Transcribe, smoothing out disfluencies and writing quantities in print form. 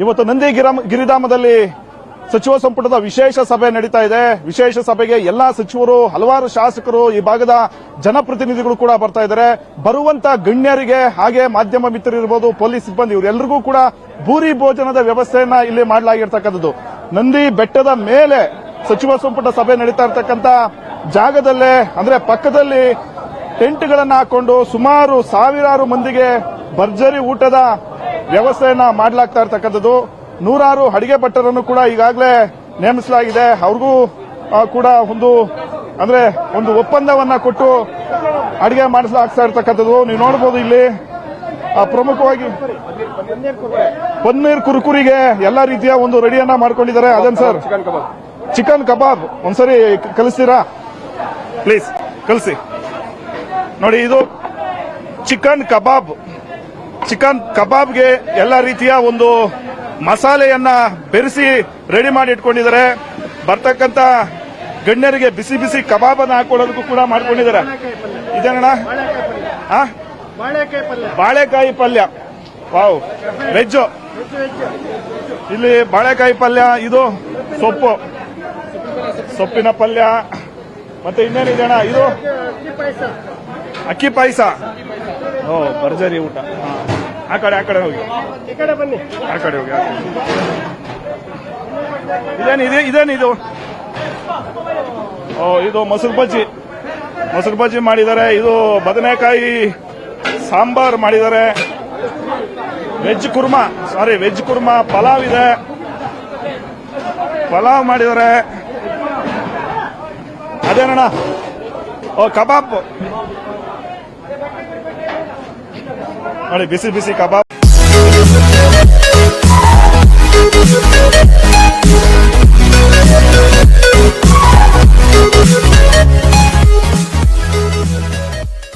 ಇವತ್ತು ನಂದಿ ಗಿರಿಧಾಮದಲ್ಲಿ ಸಚಿವ ಸಂಪುಟದ ವಿಶೇಷ ಸಭೆ ನಡೀತಾ ಇದೆ. ವಿಶೇಷ ಸಭೆಗೆ ಎಲ್ಲಾ ಸಚಿವರು, ಹಲವಾರು ಶಾಸಕರು, ಈ ಭಾಗದ ಜನಪ್ರತಿನಿಧಿಗಳು ಕೂಡ ಬರ್ತಾ ಇದ್ದಾರೆ. ಬರುವಂತ ಗಣ್ಯರಿಗೆ ಹಾಗೆ ಮಾಧ್ಯಮ ಮಿತ್ರರಿರ್ಬೋದು, ಪೊಲೀಸ್ ಸಿಬ್ಬಂದಿ ಇವರೆಲ್ಲರಿಗೂ ಕೂಡ ಭೂರಿ ಭೋಜನದ ವ್ಯವಸ್ಥೆಯನ್ನ ಇಲ್ಲಿ ಮಾಡಲಾಗಿರ್ತಕ್ಕಂಥದ್ದು. ನಂದಿ ಬೆಟ್ಟದ ಮೇಲೆ ಸಚಿವ ಸಂಪುಟ ಸಭೆ ನಡೀತಾ ಇರತಕ್ಕಂತ ಜಾಗದಲ್ಲೇ ಅಂದ್ರೆ ಪಕ್ಕದಲ್ಲಿ ಟೆಂಟ್ಗಳನ್ನ ಹಾಕೊಂಡು ಸುಮಾರು ಸಾವಿರಾರು ಮಂದಿಗೆ ಭರ್ಜರಿ ಊಟದ ವ್ಯವಸ್ಥೆಯನ್ನ ಮಾಡಲಾಗ್ತಾ ಇರತಕ್ಕಂಥದ್ದು. ನೂರಾರು ಅಡಿಗೆ ಭಟ್ಟರನ್ನು ಕೂಡ ಈಗಾಗಲೇ ನೇಮಿಸಲಾಗಿದೆ. ಅವ್ರಿಗೂ ಕೂಡ ಒಂದು ಒಪ್ಪಂದವನ್ನ ಕೊಟ್ಟು ಅಡಿಗೆ ಮಾಡಿಸಲಾಗ್ತಾ ಇರತಕ್ಕಂಥದ್ದು. ನೀವು ನೋಡಬಹುದು ಇಲ್ಲಿ ಪ್ರಮುಖವಾಗಿ ಪನ್ನೀರ್ ಕುರ್ಕುರಿಗೆ ಎಲ್ಲಾ ರೀತಿಯ ಒಂದು ರೆಡಿಯನ್ನ ಮಾಡ್ಕೊಂಡಿದ್ದಾರೆ. ಅದೇನ್ ಸರ್, ಚಿಕನ್ ಕಬಾಬ್ ಒಂದ್ಸರಿ ಕಲಿಸ್ತೀರಾ ಪ್ಲೀಸ್? ಕಲಿಸಿ ನೋಡಿ, ಇದು ಚಿಕನ್ ಕಬಾಬ್. ಚಿಕನ್ ಕಬಾಬ್ಗೆ ಎಲ್ಲ ರೀತಿಯ ಒಂದು ಮಸಾಲೆಯನ್ನ ಬೆರೆಸಿ ರೆಡಿ ಮಾಡಿ ಇಟ್ಕೊಂಡಿದ್ದಾರೆ. ಬರ್ತಕ್ಕಂತ ಗಣ್ಯರಿಗೆ ಬಿಸಿ ಬಿಸಿ ಕಬಾಬ್ ಅನ್ನ ಹಾಕೊಳ್ಳೋದಕ್ಕೂ ಕೂಡ ಮಾಡ್ಕೊಂಡಿದ್ದಾರೆ. ಇದೇನಣ್ಣ? ಬಾಳೆಕಾಯಿ ಪಲ್ಯ. Wow, veg. ಇಲ್ಲಿ ಬಾಳೆಕಾಯಿ ಪಲ್ಯ, ಇದು ಸೊಪ್ಪಿನ ಪಲ್ಯ, ಮತ್ತೆ ಇನ್ನೇನಿದೆ ಅಣ್ಣ? ಇದು ಅಕ್ಕಿ ಪಾಯಸ. ಓ, ಭರ್ಜರಿ ಊಟ. ಆ ಕಡೆ ಹೋಗಿ, ಆ ಕಡೆ ಹೋಗಿ. ಇದೇನಿದು? ಓ, ಇದು ಮೊಸರು ಬಜ್ಜಿ ಮಾಡಿದ್ದಾರೆ. ಇದು ಬದನೆಕಾಯಿ ಸಾಂಬಾರ್ ಮಾಡಿದ್ದಾರೆ. ವೆಜ್ ಕುರ್ಮಾ ಪಲಾವ್ ಇದೆ. ಪಲಾವ್ ಮಾಡಿದ್ದಾರೆ. ಅದೇನಣ್ಣ? ಓ, ಕಬಾಬ್ ನೋಡಿ, ಬಿಸಿ ಬಿಸಿ ಕಬಾಬ್.